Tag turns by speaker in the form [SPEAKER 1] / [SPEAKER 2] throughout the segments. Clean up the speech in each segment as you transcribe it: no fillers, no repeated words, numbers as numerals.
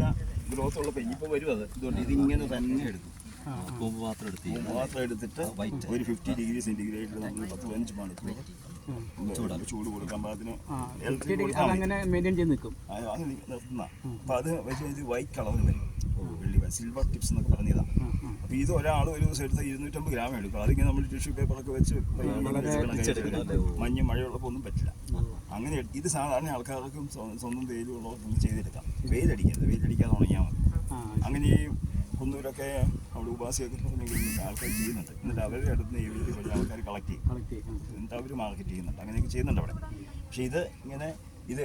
[SPEAKER 1] നല്ല ഗ്രോത്ത് ഉള്ള ഇനിയിപ്പോൾ വരും അത്. ഇതുകൊണ്ട് ഇതിങ്ങനെ തന്നെ എടുക്കും. പൂമ്പ് മാത്രം എടുത്തിട്ട് ഒരു 50 ഡിഗ്രി സെൻറ്റിഗ്രേഡിൽ നമ്മൾ 10-15 മണിക്കൂർ ചൂട് കൊടുക്കാൻ പാകത്തിന് അത് നിർത്തുന്ന. അപ്പോൾ അത് വെച്ച് ഇത് വൈറ്റ് കളറിൽ വരും, വെള്ളി സിൽവർ ടിപ്സ് എന്നൊക്കെ പറഞ്ഞതാണ്. അപ്പോൾ ഇത് ഒരാൾ ഒരു ദിവസം എടുത്താൽ 250 ഗ്രാം എടുക്കും. അതിങ്ങനെ നമ്മൾ ടിഷ്യൂ പേപ്പറൊക്കെ വെച്ച് മഞ്ഞ് മഴയുള്ളപ്പോൾ ഒന്നും പറ്റില്ല. അങ്ങനെ ഇത് സാധാരണ ആൾക്കാർക്കും സ്വന്തം തേയിലുള്ളവർക്കും ചെയ്തെടുക്കാം. വെയിലടിക്കാതെ ഉണങ്ങിയാൽ മതി. അങ്ങനെ ഈ കുന്നൂരൊക്കെ അവിടെ ഉപാസിയൊക്കെ ആൾക്കാർ ചെയ്യുന്നുണ്ട്. എന്നിട്ട് അവരുടെ അടുത്ത് ഈ കുറച്ച് ആൾക്കാർ കളക്ട് ചെയ്യും, എന്നിട്ട് അവർ മാർക്കറ്റ് ചെയ്യുന്നുണ്ട്. അങ്ങനെയൊക്കെ ചെയ്യുന്നുണ്ട് അവിടെ. പക്ഷേ ഇത് ഇങ്ങനെ ഇത്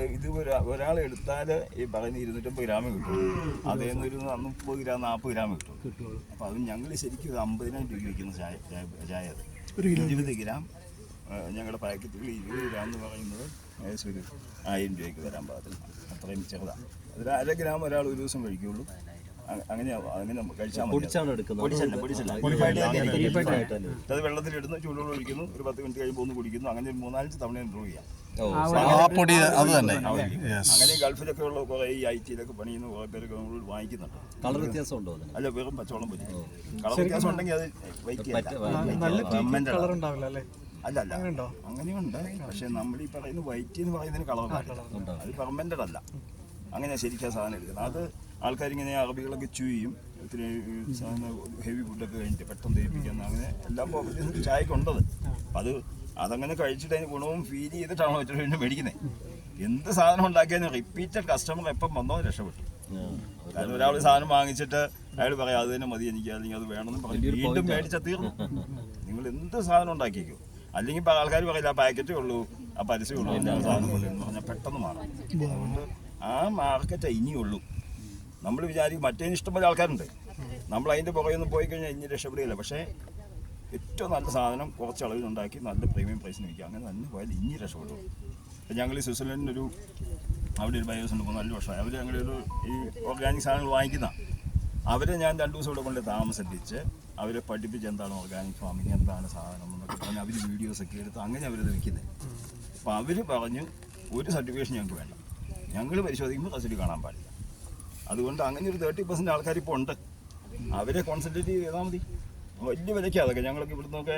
[SPEAKER 1] ഒരാൾ എടുത്താൽ ഈ പറയുന്ന 250 ഗ്രാമേ കിട്ടും. അതേ ഒരു 30 ഗ്രാം 40 ഗ്രാം കിട്ടും. അപ്പോൾ അത് ഞങ്ങൾ ശരിക്കും 50,000 രൂപ വിൽക്കുന്ന ചായ അത്. 20 ഗ്രാം ഞങ്ങളുടെ പാക്കറ്റുകൾ 20 ഗ്രാം എന്ന് പറയുന്നത് ഏകദേശം ഒരു 1000 രൂപയ്ക്ക് വരാൻ പാകത്തില്ല. അത്രയും ചെറുതാണ്. അതൊരു 1/2 ഗ്രാം ഒരാൾ ഒരു ദിവസം കഴിക്കുകയുള്ളൂ. അങ്ങനെ കഴിച്ചാൽ അത് വെള്ളത്തിലിടുന്നു, ചൂടുവെള്ളം ഒഴിക്കുന്നു, ഒരു 10 മിനിറ്റ് കഴിയുമ്പോൾ ഒന്ന് കുടിക്കുന്നു. അങ്ങനെ 3-4 തവണ ഇമ്പ്രൂവ് ചെയ്യാം. അങ്ങനെ ഗൾഫിലൊക്കെ ഉള്ള കുറേ ഈ IT-ലൊക്കെ പണിയുന്ന കുറേ പേരൊക്കെ നമ്മൾ വാങ്ങിക്കുന്നുണ്ട്. കളർ വ്യത്യാസം ഉണ്ടോ? അല്ല, വെറും പച്ചവെള്ളം പറ്റി. കളർ വ്യത്യാസം ഉണ്ടെങ്കിൽ അത് അല്ല അങ്ങനെയുണ്ട്. പക്ഷെ നമ്മൾ ഈ പറയുന്ന വൈറ്റ് എന്ന് പറയുന്നതിന് കളർ അത് പെർമനൻ്റ് അല്ല. അങ്ങനെ ശരിക്കും സാധനം എടുക്കുന്നത്. അത് ആൾക്കാരിങ്ങനെ അറബികളൊക്കെ ചെയ്യും. ഒത്തിരി ഹെവി ഫുഡൊക്കെ കഴിഞ്ഞിട്ട് പെട്ടെന്ന് ദഹിപ്പിക്കുന്ന അങ്ങനെ എല്ലാ പ്രോപ്പർട്ടീസും ചായക്കുണ്ടത്. അപ്പം അതങ്ങനെ കഴിച്ചിട്ട് അതിന് ഗുണവും ഫീൽ ചെയ്തിട്ടാണോ മറ്റൊരു മേടിക്കുന്നത്. എന്ത് സാധനം ഉണ്ടാക്കിയാലും റിപ്പീറ്റഡ് കസ്റ്റമർ എപ്പം വന്നോ രക്ഷപ്പെട്ടു. കാരണം ഒരാൾ സാധനം വാങ്ങിച്ചിട്ട് അയാൾ പറയാം അത് തന്നെ മതി എനിക്ക്, അല്ലെങ്കിൽ അത് വേണമെന്ന് പറഞ്ഞ് വീണ്ടും മേടിച്ചാൽ തീർന്നു. നിങ്ങൾ എന്ത് സാധനം ഉണ്ടാക്കിയേക്കും. അല്ലെങ്കിൽ ഇപ്പോൾ ആൾക്കാർ പറയില്ല ആ പാക്കറ്റേ ഉള്ളൂ, ആ പരസ്യമേ ഉള്ളൂ, എല്ലാ സാധനം പോലെ എന്ന് പറഞ്ഞാൽ പെട്ടെന്ന് മാറും. അതുകൊണ്ട് ആ മാർക്കറ്റേ ഇനിയുള്ളൂ. നമ്മൾ വിചാരിക്കും മറ്റേതിന് ഇഷ്ടംപോലെ ആൾക്കാരുണ്ട്, നമ്മൾ അതിൻ്റെ പുറകെയൊന്നും പോയി കഴിഞ്ഞാൽ ഇനി രക്ഷപ്പെടുകയില്ല. പക്ഷേ ഏറ്റവും നല്ല സാധനം കുറച്ച് അളവിലുണ്ടാക്കി നല്ല പ്രീമിയം പ്രൈസിന് വിൽക്കുക. അങ്ങനെ തന്നെ പോയാൽ ഇനി രക്ഷപ്പെടുള്ളൂ. ഇപ്പം ഞങ്ങൾ ഈ സ്വിറ്റ്സർലൻഡിനൊരു അവിടെ ഒരു ബയോസ് ഉണ്ട്, 4 വർഷമായി. അവർ ഞങ്ങളൊരു ഈ ഓർഗാനിക് സാധനങ്ങൾ വാങ്ങിക്കുന്ന അവരെ ഞാൻ 2 ദിവസം ഇവിടെ കൊണ്ട് താമസിപ്പിച്ച് അവരെ പഠിപ്പിച്ച് എന്താണ് ഓർഗാനിക് ഫാമിങ്, എന്താണ് സാധനം എന്നൊക്കെ പറഞ്ഞ് അവർ വീഡിയോസൊക്കെ എടുത്ത് അങ്ങനെ അവരത് വിൽക്കുന്നത്. അപ്പോൾ അവർ പറഞ്ഞു ഒരു സർട്ടിഫിക്കേഷൻ ഞങ്ങൾക്ക് വേണ്ട, ഞങ്ങൾ പരിശോധിക്കുമ്പോൾ റെസിഡി കാണാൻ പാടില്ല. അതുകൊണ്ട് അങ്ങനെ ഒരു 30% ആൾക്കാർ ഇപ്പോൾ ഉണ്ട്. അവരെ കോൺസെൻട്രേറ്റ് ചെയ്താൽ മതി. വലിയ വിലയ്ക്ക് അതൊക്കെ ഞങ്ങൾക്ക് ഇവിടുന്നൊക്കെ